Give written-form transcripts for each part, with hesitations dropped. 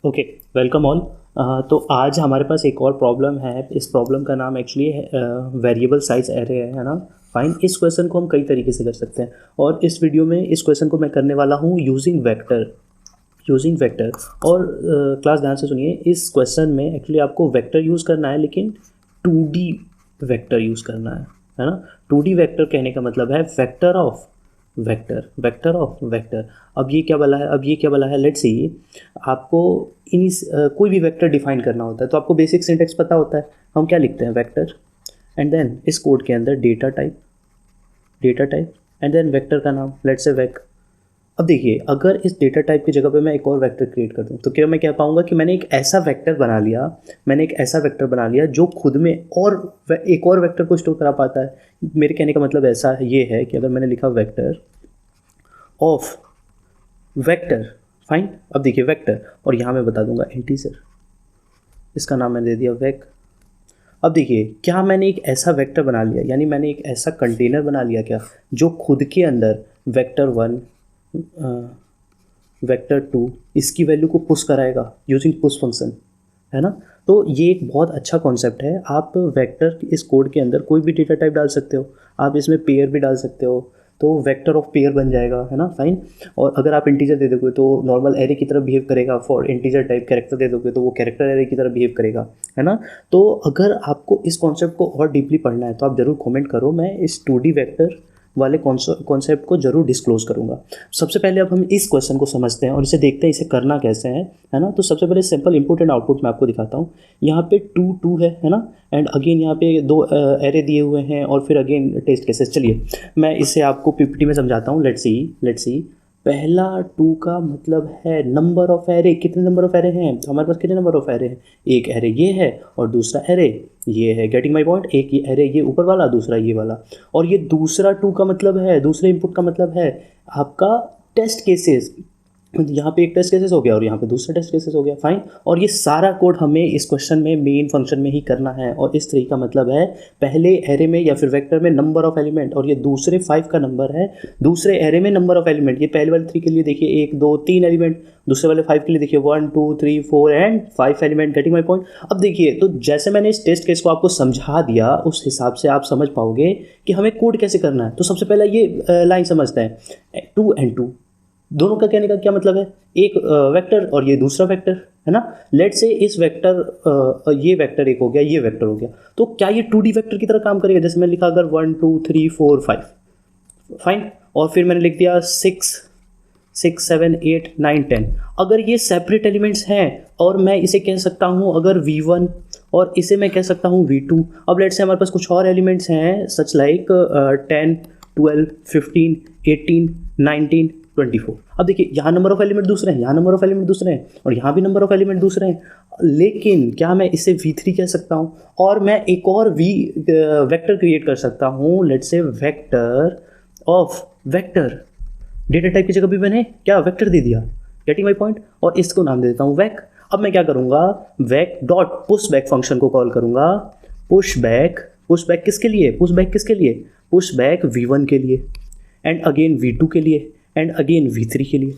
Okay, welcome all. तो आज हमारे पास एक और प्रॉब्लम है। इस प्रॉब्लम का नाम एक्चुअली वेरिएबल साइज एरे है ना। फाइन, इस क्वेश्चन को हम कई तरीके से कर सकते हैं और इस वीडियो में इस क्वेश्चन को मैं करने वाला हूँ यूजिंग वेक्टर। और क्लास ध्यान से सुनिए, इस क्वेश्चन में एक्चुअली आपको वेक्टर यूज़ करना है, लेकिन 2D वेक्टर यूज़ करना है ना। 2D वेक्टर कहने का मतलब है वेक्टर ऑफ वेक्टर। अब ये क्या बोला है, लेट्स सी। आपको कोई भी वेक्टर डिफाइन करना होता है तो आपको बेसिक सिंटेक्स पता होता है। हम क्या लिखते हैं, वेक्टर एंड देन इस कोड के अंदर data type and then vector का नाम, लेट्स से वेक। अब देखिए, अगर इस डेटा टाइप की जगह पे मैं एक और वेक्टर क्रिएट कर दूँ तो क्या मैं कह पाऊंगा कि मैंने एक ऐसा वेक्टर बना लिया जो खुद में और एक और वेक्टर को स्टोर करा पाता है। मेरे कहने का मतलब ऐसा ये है कि अगर मैंने लिखा वेक्टर ऑफ वेक्टर, फाइन। अब देखिए वेक्टर, और यहाँ मैं बता दूंगा इंटीजर, इसका नाम मैंने दे दिया वेक। अब देखिए, क्या मैंने एक ऐसा वेक्टर बना लिया, यानी मैंने एक ऐसा कंटेनर बना लिया क्या, जो खुद के अंदर वेक्टर 1 वेक्टर 2 इसकी वैल्यू को पुश कराएगा यूजिंग पुश फंक्शन, है ना। तो ये एक बहुत अच्छा कॉन्सेप्ट है। आप वेक्टर इस कोड के अंदर कोई भी डेटा टाइप डाल सकते हो, आप इसमें पेयर भी डाल सकते हो, तो वेक्टर ऑफ पेयर बन जाएगा, है ना, फाइन। और अगर आप इंटीजर दे दोगे तो नॉर्मल एरे की तरह बिहेव करेगा। फॉर इंटीजर टाइप कैरेक्टर दे दोगे तो वो कैरेक्टर एरे की तरह बिहेव करेगा, है ना। तो अगर आपको इस कॉन्सेप्ट को और डीपली पढ़ना है तो आप ज़रूर कमेंट करो, मैं इस 2D वेक्टर वाले कॉन्सेप्ट को जरूर डिस्क्लोज करूंगा। सबसे पहले अब हम इस क्वेश्चन को समझते हैं और इसे देखते हैं इसे करना कैसे है ना। तो सबसे पहले सिंपल इनपुट एंड आउटपुट मैं आपको दिखाता हूँ। यहाँ पे 2 है ना। एंड अगेन यहाँ पे 2 एरे दिए हुए हैं और फिर अगेन टेस्ट केसेस। चलिए मैं इसे आपको पीपीटी में समझाता हूँ। Let's see. पहला 2 का मतलब है नंबर ऑफ एरे। कितने नंबर ऑफ एरे हैं, तो हमारे पास कितने नंबर ऑफ एरे हैं, एक एरे ये है और दूसरा एरे ये है। Getting my point. एक ये एरे ये ऊपर वाला, दूसरा ये वाला। और ये दूसरा 2 का मतलब है, दूसरे इनपुट का मतलब है आपका टेस्ट केसेस। यहाँ पे एक टेस्ट केसेस हो गया और यहाँ पे दूसरा टेस्ट केसेस हो गया, फाइन। और ये सारा कोड हमें इस क्वेश्चन में मेन फंक्शन में ही करना है। और इस तरीके का मतलब है, पहले एरे में या फिर वेक्टर में नंबर ऑफ एलिमेंट, और ये दूसरे 5 का नंबर है, दूसरे एरे में नंबर ऑफ एलिमेंट। ये पहले वाले 3 के लिए देखिए 1 2 3 एलिमेंट, दूसरे वाले 5 के लिए देखिए 1 2 3 4 and 5 element. Getting my point. अब देखिए, तो जैसे मैंने इस टेस्ट केस को आपको समझा दिया उस हिसाब से आप समझ पाओगे कि हमें कोड कैसे करना है। तो सबसे पहले ये लाइन समझते हैं, 2 and 2 दोनों का कहने का क्या मतलब है, एक वेक्टर और ये दूसरा वेक्टर, है ना। लेट से इस वेक्टर ये वेक्टर एक हो गया, ये वेक्टर हो गया, तो क्या ये 2D वेक्टर की तरह काम करेगा। जैसे मैंने लिखा अगर 1 2 3 4 5, फाइन। और फिर मैंने लिख दिया 6 7 8 9 10। अगर ये सेपरेट एलिमेंट्स हैं और मैं इसे कह सकता हूँ अगर V1 और इसे मैं कह सकता हूँ V2। अब लेट से हमारे पास कुछ और एलिमेंट्स हैं सच लाइक 10 12 15 18 19 24। अब देखिए, यहाँ नंबर ऑफ एलिमेंट दूसरे हैं, यहाँ नंबर ऑफ एलिमेंट दूसरे हैं, और यहाँ भी नंबर ऑफ एलिमेंट दूसरे हैं। लेकिन क्या मैं इसे V3 कह सकता हूँ और मैं एक और वेक्टर क्रिएट कर सकता हूँ, लेट्स से vector of vector. Data type की जगह भी मैंने क्या वेक्टर दे दिया। Getting my point. और इसको नाम दे देता हूँ वेक। अब मैं क्या करूँगा, वेक डॉट पुश बैक फंक्शन को कॉल करूँगा। पुश बैक किसके लिए, पुश बैक V1 के लिए, एंड अगेन V2 के लिए, एंड अगेन V3 के लिए।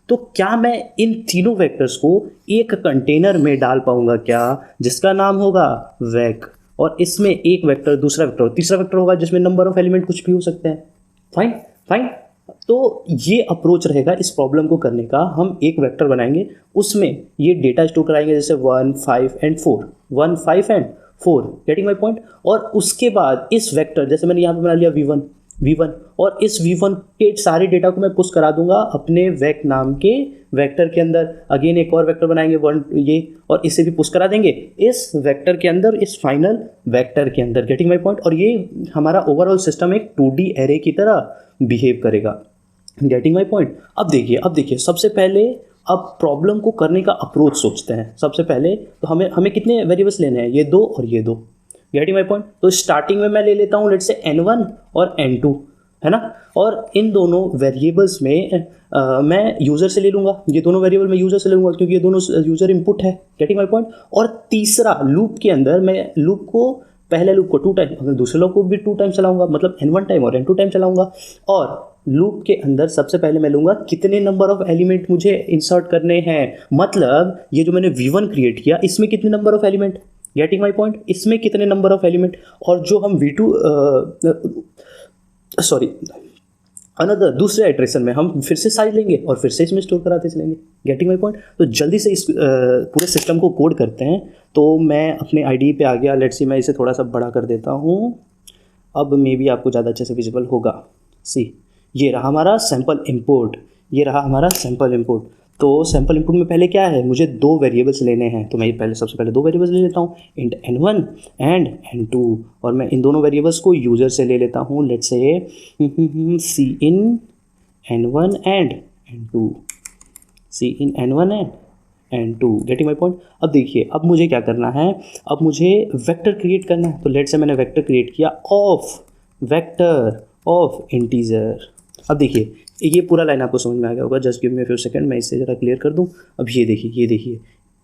तो क्या मैं इन तीनों वेक्टर्स को एक कंटेनर में डाल पाऊंगा क्या, जिसका नाम होगा वेक। और इसमें एक वेक्टर, दूसरा वेक्टर और तीसरा वेक्टर होगा जिसमें नंबर ऑफ एलिमेंट कुछ भी हो सकते हैं, फाइन। तो ये अप्रोच रहेगा इस प्रॉब्लम को करने का। हम एक वेक्टर बनाएंगे, उसमें ये डेटा स्टोर कराएंगे, जैसे 1 5 एंड 4। Getting my point. और उसके बाद इस वेक्टर, जैसे मैंने यहाँ पे बना लिया V1, और इस V1 के सारे डेटा को मैं पुश करा दूंगा अपने वेक नाम के वेक्टर के अंदर। अगेन एक और वेक्टर बनाएंगे 1 ये, और इसे भी पुश करा देंगे इस वेक्टर के अंदर, इस फाइनल वेक्टर के अंदर। Getting my point. और ये हमारा ओवरऑल सिस्टम एक 2D एरे की तरह बिहेव करेगा। Getting my point. अब देखिए सबसे पहले अब प्रॉब्लम को करने का अप्रोच सोचते हैं। सबसे पहले तो हमें कितने वेरिएबल्स लेने हैं, ये 2 और ये 2। Getting my point. तो स्टार्टिंग में मैं ले लेता हूँ लेट्स से N1 और N2, है ना। और इन दोनों वेरिएबल्स में मैं यूज़र से ले लूँगा, ये दोनों वेरिएबल मैं यूज़र से ले लूँगा क्योंकि ये दोनों यूज़र इनपुट है। Getting my point. और तीसरा लूप के अंदर मैं लूप को पहले लूप को 2 टाइम, अगर दूसरे लूप को भी 2 टाइम चलाऊंगा, मतलब n1 टाइम और n2 टाइम चलाऊंगा। और लूप के अंदर सबसे पहले मैं लूँगा कितने नंबर ऑफ एलिमेंट मुझे इंसर्ट करने हैं, मतलब ये जो मैंने V1 क्रिएट किया इसमें कितने number of element, getting my point, इसमें कितने नंबर ऑफ एलिमेंट, और जो हम V2 अनदर दूसरे इटरेशन में हम फिर से साइज लेंगे और फिर से इसमें स्टोर कराते चलेंगे, गेटिंग माई पॉइंट। तो जल्दी से इस पूरे सिस्टम को कोड करते हैं। तो मैं अपने IDE पे आ गया, लेट्स सी मैं इसे थोड़ा सा बड़ा कर देता हूँ, अब मे बी आपको ज़्यादा अच्छे से विजिबल होगा। सी ये रहा हमारा सैम्पल इंपोर्ट, ये रहा हमारा सैम्पल इंपोर्ट। तो सैम्पल इंपुट में पहले क्या है, मुझे 2 वेरिएबल्स लेने हैं, तो मैं पहले सबसे पहले 2 वेरिएबल्स ले लेता हूँ, इंट n1 एंड n2, और मैं इन दोनों वेरिएबल्स को यूज़र से ले लेता हूँ, let's say C in n1 and n2, C in n1 and n2, getting my point. अब देखिए, अब मुझे क्या करना है, अब मुझे वेक्टर क्रिएट करना है। तो लेट्स से मैंने वेक्टर क्रिएट किया ऑफ वेक्टर ऑफ इंटीजर। अब देखिए ये पूरा लाइन आपको समझ में आ गया होगा, just give me a few second, मैं इसे ज़रा क्लियर कर दूं। अब ये देखिए, ये देखिए,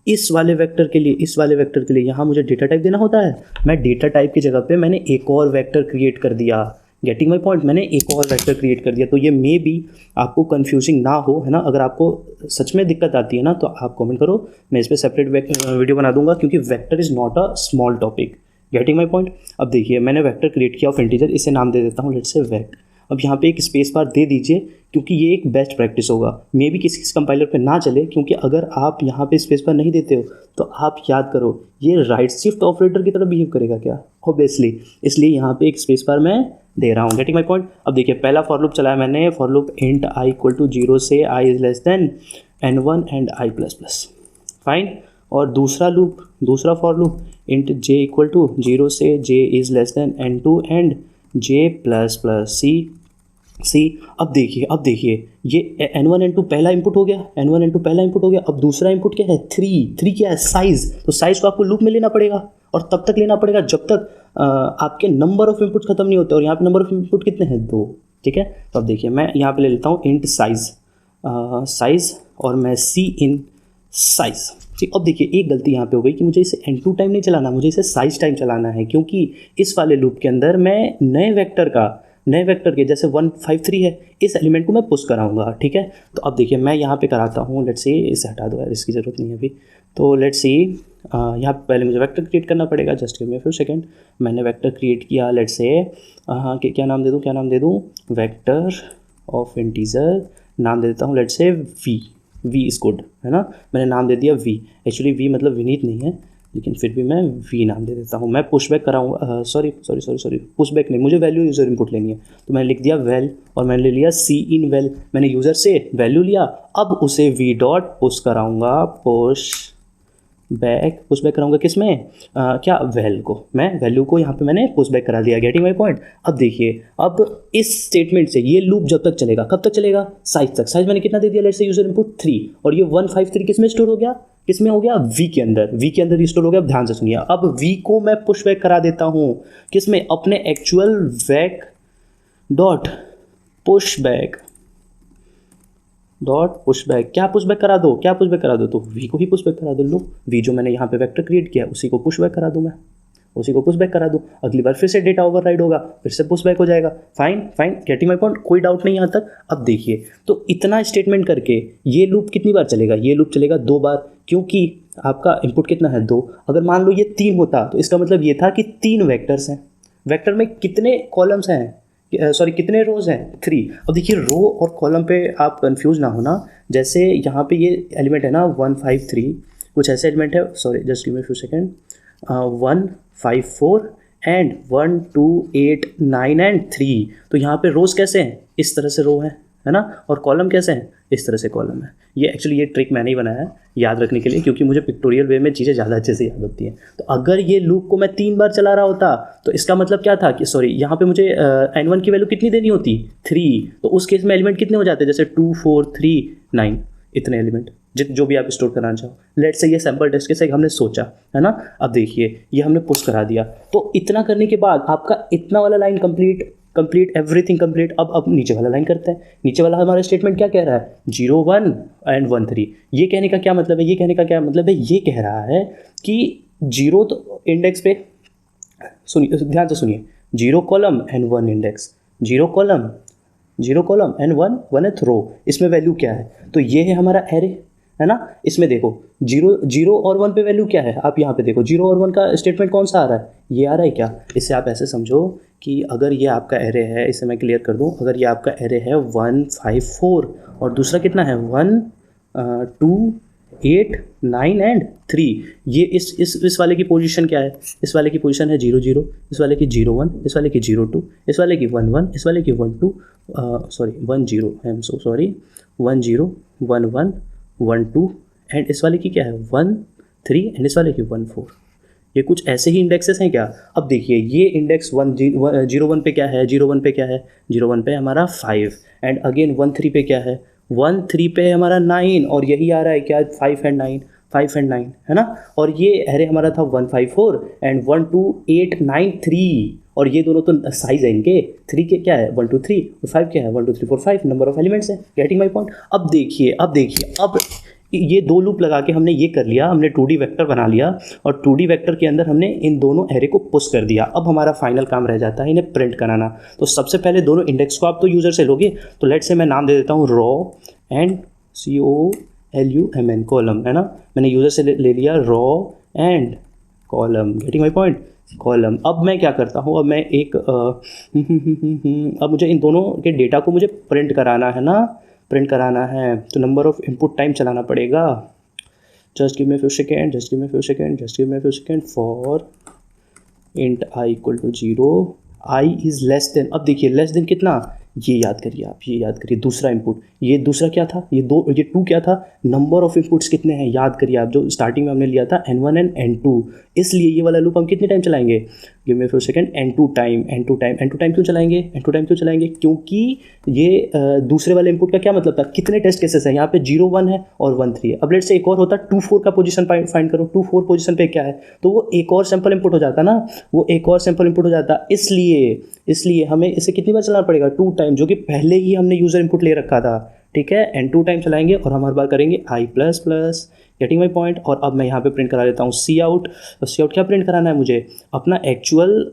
इस वाले वेक्टर के लिए, इस वाले वेक्टर के लिए यहाँ मुझे डेटा टाइप देना होता है, मैं डेटा टाइप की जगह पे मैंने एक और वेक्टर क्रिएट कर दिया, गेटिंग माई पॉइंट, मैंने एक और वेक्टर क्रिएट कर दिया। तो ये मे बी आपको कन्फ्यूजिंग ना हो, है ना, अगर आपको सच में दिक्कत आती है ना तो आप कमेंट करो, मैं इस पर सेपरेट वीडियो बना दूंगा, क्योंकि vector is not a small topic, getting my point. अब देखिए मैंने वेक्टर क्रिएट किया ऑफ इंटीजर, इसे नाम दे देता हूँ लेट्स से वेक्ट। अब यहाँ पे एक स्पेस बार दे दीजिए, क्योंकि ये एक बेस्ट प्रैक्टिस होगा, मे बी किसी कंपाइलर पे ना चले, क्योंकि अगर आप यहाँ पे स्पेस बार नहीं देते हो तो आप याद करो ये राइट शिफ्ट ऑपरेटर की तरह बिहेव करेगा क्या, ऑब्वियसली, इसलिए यहाँ पे एक स्पेस बार मैं दे रहा हूँ, गेटिंग माई पॉइंट। अब देखिए पहला फॉर लूप चलाया मैंने, for loop int i equal to 0 से i is less than n1 and i plus plus, fine. और दूसरा लूप, दूसरा for loop int j equal to 0 से j is less than n2 and j plus plus see. अब देखिए ये n1 n2 पहला input हो गया, n1 n2 पहला इंपुट हो गया। अब दूसरा इंपुट क्या है, 3 क्या है, साइज। तो साइज को आपको लूप में लेना पड़ेगा, और तब तक लेना पड़ेगा जब तक आपके नंबर ऑफ इनपुट खत्म नहीं होते, और यहाँ पे नंबर ऑफ इनपुट कितने हैं, 2, ठीक है। तो अब देखिए मैं यहाँ पे ले लेता हूँ इंट साइज और मैं सी इन साइज, ठीक। अब देखिए एक गलती यहाँ पे हो गई कि मुझे इसे n2 टाइम नहीं चलाना, मुझे इसे साइज टाइम चलाना है, क्योंकि इस वाले लूप के अंदर मैं नए वेक्टर के जैसे 153 है, इस एलिमेंट को मैं पुश कराऊंगा, ठीक है। तो अब देखिए मैं यहाँ पे कराता हूँ, लेट्स सी, इसे हटा दो यार, इसकी ज़रूरत नहीं है अभी। तो लेट्स सी यहाँ पे पहले मुझे वेक्टर क्रिएट करना पड़ेगा, just give me a few second. मैंने वेक्टर क्रिएट किया, लेट्स से क्या नाम दे दूँ, वेक्टर ऑफ इंटीजर, नाम दे देता हूँ लेट्स से वी इज़ गुड, है ना, मैंने नाम दे दिया वी। एक्चुअली वी मतलब विनीत नहीं है, लेकिन फिर भी मैं वी नाम दे देता हूँ। मैं पुशबैक कराऊंगा, सॉरी पुशबैक नहीं, मुझे वैल्यू यूज़र इनपुट लेनी है, तो मैंने लिख दिया वेल, और मैंने ले लिया सी इन वेल, मैंने यूज़र से वैल्यू लिया, अब उसे वी डॉट पुश कराऊंगा, पुशबैक कराऊंगा किस में, क्या, वेल को, मैं वैल्यू को यहाँ पे मैंने पुशबैक करा दिया, गेटिंग माई पॉइंट। अब देखिए, अब इस स्टेटमेंट से ये लूप जब तक चलेगा, कब तक चलेगा, साइज तक। साइज मैंने कितना दे दिया, लेट्स से यूज़र इनपुट 3, और ये 153 किस में स्टोर हो गया, किसमें हो गया, वी के अंदर रिस्टोर हो गया। अब ध्यान से सुनिए, अब वी को मैं पुशबैक करा देता हूँ किसमें, अपने एक्चुअल वैक डॉट पुशबैक क्या पुशबैक करा दो, तो वी को ही पुशबैक करा दो। लो वी जो मैंने यहाँ पे वेक्टर क्रिएट किया उसी को पुशबैक करा दूँ, मैं उसी को पुशबैक करा दूँ, अगली बार फिर से डेटा ओवरराइड होगा, फिर से पुशबैक हो जाएगा, फाइन, गेटिंग माई पॉइंट, कोई डाउट नहीं यहाँ तक। अब देखिए, तो इतना स्टेटमेंट करके ये लूप कितनी बार चलेगा, ये लूप चलेगा 2 बार, क्योंकि आपका इनपुट कितना है, 2। अगर मान लो ये 3 होता तो इसका मतलब ये था कि 3 वेक्टर्स हैं, वेक्टर में कितने कॉलम्स हैं, कितने रोज हैं, 3। अब देखिए रो और कॉलम पे आप कंफ्यूज ना होना, जैसे यहाँ पे ये एलिमेंट है ना 153, कुछ ऐसे एलिमेंट है, sorry just give me few second, 154 and 1 2 8 9 and 3। तो यहाँ पे रोज कैसे हैं, इस तरह से रो है ना, और कॉलम कैसे हैं, इस तरह से कॉलम है। ये एक्चुअली ये ट्रिक मैंने ही बनाया है याद रखने के लिए, क्योंकि मुझे पिक्टोरियल वे में चीज़ें ज़्यादा अच्छे से याद होती हैं। तो अगर ये लूप को मैं 3 बार चला रहा होता तो इसका मतलब क्या था कि सॉरी यहाँ पे मुझे n1 की वैल्यू कितनी देनी होती, 3। तो उस केस में एलिमेंट कितने हो जाते, जैसे 2 4 3 9, इतने एलिमेंट जो भी आप स्टोर कराना चाहो। लेट्स से ये सैम्पल टेस्ट केस हमने सोचा, है ना। अब देखिए ये हमने पुश करा दिया, तो इतना करने के बाद आपका इतना वाला लाइन कंप्लीट एवरीथिंग कंप्लीट। अब नीचे वाला लाइन करते हैं। नीचे वाला हमारा स्टेटमेंट क्या कह रहा है, 0 1 एंड 1 3। ये कहने का क्या मतलब है, ये कह रहा है कि 0 तो इंडेक्स पे सुनिए, ध्यान से सुनिए, 0 column and 1 index, 0 column, 0 column and 1th रो, इसमें वैल्यू क्या है? तो ये है हमारा एरे, है ना। इसमें देखो 0 और 1 पे वैल्यू क्या है, आप यहाँ पे देखो 0 और 1 का स्टेटमेंट कौन सा आ रहा है, ये आ रहा है क्या? इससे आप ऐसे समझो कि अगर ये आपका एरे है, इसे मैं क्लियर कर दूँ, अगर ये आपका एरे है 1 5 4 और दूसरा कितना है 1 2 8 9 एंड 3, ये इस वाले की पोजीशन क्या है? इस वाले की पोजीशन है 0 0, इस वाले की 0 1, इस वाले की 0 2, इस वाले की 1 1, इस वाले की 1 2, sorry 1 0, I am so sorry, 1 0 1 1 1 2 and इस वाले की क्या है 1 3 एंड इस वाले की 1 4। ये कुछ ऐसे ही इंडेक्सेस हैं क्या? अब देखिए ये इंडेक्स 0 1 पे क्या है, 0 1 पे क्या है, 0 1 पे हमारा 5 एंड अगेन 1 3 पे क्या है, 1 3 पे हमारा 9 और यही आ रहा है क्या 5 एंड 9, 5 एंड 9, है ना। और ये एरे हमारा था 1 5 4 एंड 1 2 8 9 3 और ये दोनों तो साइज है इनके, 3 के क्या है 1 2 3 और 5 क्या है 1 2 3 4 5, नंबर ऑफ एलिमेंट्स है। Getting my point? अब देखिए अब ये दो लूप लगा के हमने ये कर लिया, हमने 2D वेक्टर बना लिया और 2D वेक्टर के अंदर हमने इन दोनों एरे को पुश कर दिया। अब हमारा फाइनल काम रह जाता है इन्हें प्रिंट कराना। तो सबसे पहले दोनों इंडेक्स को आप तो यूज़र से लोगे, तो लेट से मैं नाम दे देता हूँ रॉ एंड COLUMN कॉलम, है ना। मैंने यूज़र से ले लिया raw and column. Getting my point? Column. अब मैं क्या करता हूँ, अब मैं एक अब मुझे इन दोनों के डेटा को मुझे प्रिंट कराना है ना, प्रिंट कराना है, तो नंबर ऑफ इनपुट टाइम चलाना पड़ेगा। Just give me few second, just give me few second, just give me few second for int i equal to 0, i is less than. अब देखिए लेस देन कितना, ये याद करिए आप, ये याद करिए दूसरा इनपुट, ये दूसरा क्या था, ये 2 क्या था, नंबर ऑफ इनपुट्स कितने हैं याद करिए आप, जो स्टार्टिंग में हमने लिया था n1 एंड n2। इसलिए ये वाला लूप हम कितने टाइम चलाएंगे, give me few second, n2 time क्यों चलाएंगे, n2 टाइम क्यों चलाएंगे, क्योंकि ये दूसरे वाले इनपुट का क्या मतलब था, कितने टेस्ट केसेस हैं यहाँ पे, 0 1 है और 1 3 है। अब लेट से एक और होता 2 4 का पोजीशन फाइंड करो, 2 4 पोजीशन पे क्या है, तो वो एक और सैंपल इनपुट हो जाता ना, वो एक और सैंपल इनपुट हो जाता। इसलिए हमें इसे कितनी बार चलाना पड़ेगा, 2 टाइम, जो कि पहले ही हमने यूज़र इनपुट ले रखा था। ठीक है, n2 टाइम चलाएंगे और हम हर बार करेंगे i plus plus. Getting my point? और अब मैं यहाँ पे प्रिंट करा देता हूँ सी आउट। तो सी आउट क्या प्रिंट कराना है मुझे, अपना एक्चुअल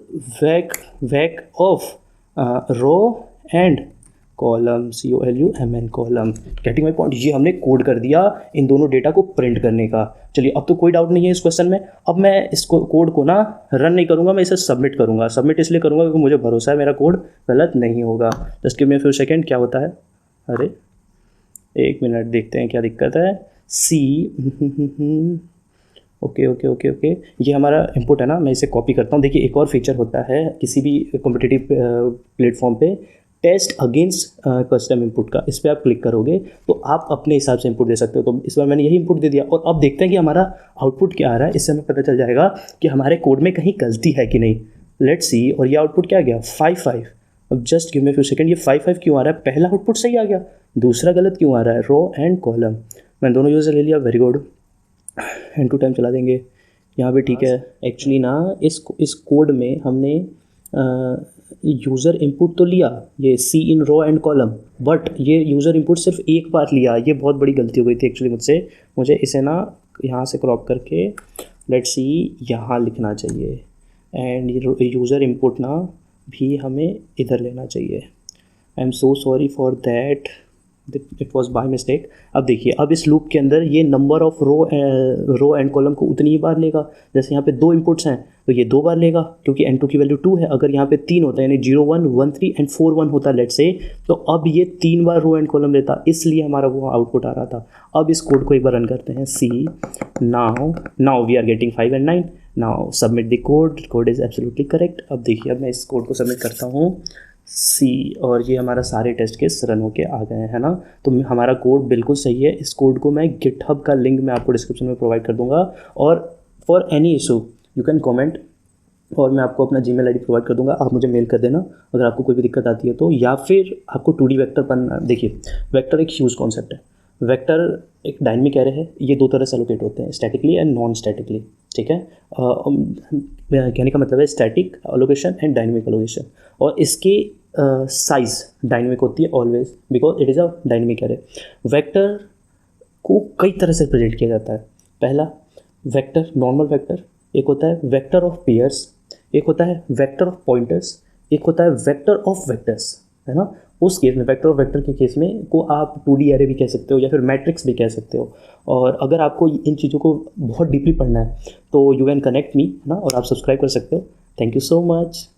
वैक of row and column, COLUMN column. Getting my point? ये हमने कोड कर दिया इन दोनों डेटा को प्रिंट करने का। चलिए अब तो कोई डाउट नहीं है इस क्वेश्चन में। अब मैं इस कोड को ना रन नहीं करूँगा, मैं इसे सबमिट करूँगा। सबमिट इसलिए करूँगा क्योंकि मुझे भरोसा है मेरा कोड गलत नहीं होगा। Just give me a few second, क्या होता है, अरे 1 मिनट, देखते हैं क्या दिक्कत है। ओके, ये हमारा इनपुट है ना, मैं इसे कॉपी करता हूँ। देखिए एक और फीचर होता है किसी भी कॉम्पिटिटिव प्लेटफॉर्म पे, टेस्ट अगेंस्ट कस्टम इनपुट का। इस पर आप क्लिक करोगे तो आप अपने हिसाब से इनपुट दे सकते हो। तो इस बार मैंने यही इनपुट दे दिया और अब देखते हैं कि हमारा आउटपुट क्या आ रहा है। इससे हमें पता चल जाएगा कि हमारे कोड में कहीं गलती है कि नहीं। लेट्स सी, और ये आउटपुट क्या आ गया 5 5। अब just give me few second, ये 5 5 क्यों आ रहा है, पहला आउटपुट सही आ गया, दूसरा गलत क्यों आ रहा है, रो एंड कॉलम। मैंने दोनों यूज़र ले लिया, वेरी गुड। n2 टाइम चला देंगे यहाँ पे, ठीक है। एक्चुअली ना इस कोड में हमने यूज़र इनपुट तो लिया, ये सी इन रो एंड कॉलम, बट ये यूज़र इनपुट सिर्फ एक बार लिया। ये बहुत बड़ी गलती हो गई थी एक्चुअली मुझसे। मुझे इसे ना यहाँ से क्रॉप करके लेट्स सी यहाँ लिखना चाहिए एंड यूज़र इनपुट ना भी हमें इधर लेना चाहिए। I am so sorry for that, it was by mistake. अब देखिए, अब इस लूप के अंदर ये number of row and column को उतनी ही बार लेगा। जैसे यहाँ पे 2 इनपुट्स हैं तो ये 2 बार लेगा क्योंकि n2 की वैल्यू 2 है। अगर यहाँ पे 3 होता है यानी 0 1 1 3 एंड 4 1 होता लेट से, तो अब ये 3 बार रो एंड कॉलम लेता, इसलिए हमारा वो आउटपुट आ रहा था। अब इस कोड को एक बार रन करते हैं। See now we are getting 5 and 9। Now submit the code is absolutely correct. अब देखिए, अब मैं इस कोड को सबमिट करता हूँ सी, और ये हमारा सारे टेस्ट केस रन होके आ गए हैं ना। तो हमारा कोड बिल्कुल सही है। इस कोड को मैं गिटहब का लिंक मैं आपको डिस्क्रिप्शन में प्रोवाइड कर दूंगा, और for any issue you can comment, और मैं आपको अपना जीमेल आईडी प्रोवाइड कर दूंगा, आप मुझे मेल कर देना अगर आपको कोई भी दिक्कत आती है तो। या फिर आपको 2D वेक्टर बनना, देखिए वेक्टर एक ह्यूज कॉन्सेप्ट है। वेक्टर एक डायनेमिक एरे है, ये 2 तरह से एलोकेट होते हैं, स्टैटिकली एंड नॉन स्टैटिकली। ठीक है, कहने का मतलब है static allocation and dynamic allocation. और इसकी साइज डायनेमिक होती है always, because it is a dynamic array. Vector को कई तरह से प्रेजेंट किया जाता है। पहला वेक्टर, नॉर्मल वेक्टर, एक होता है वेक्टर ऑफ पेयर्स, एक होता है वेक्टर ऑफ पॉइंटर्स, एक होता है वेक्टर ऑफ वेक्टर्स, है ना। उस केस में वेक्टर ऑफ वेक्टर के केस में को आप 2D एरे भी कह सकते हो या फिर मैट्रिक्स भी कह सकते हो। और अगर आपको इन चीज़ों को बहुत डीपली पढ़ना है तो यू कैन कनेक्ट मी, है ना, और आप सब्सक्राइब कर सकते हो। Thank you so much.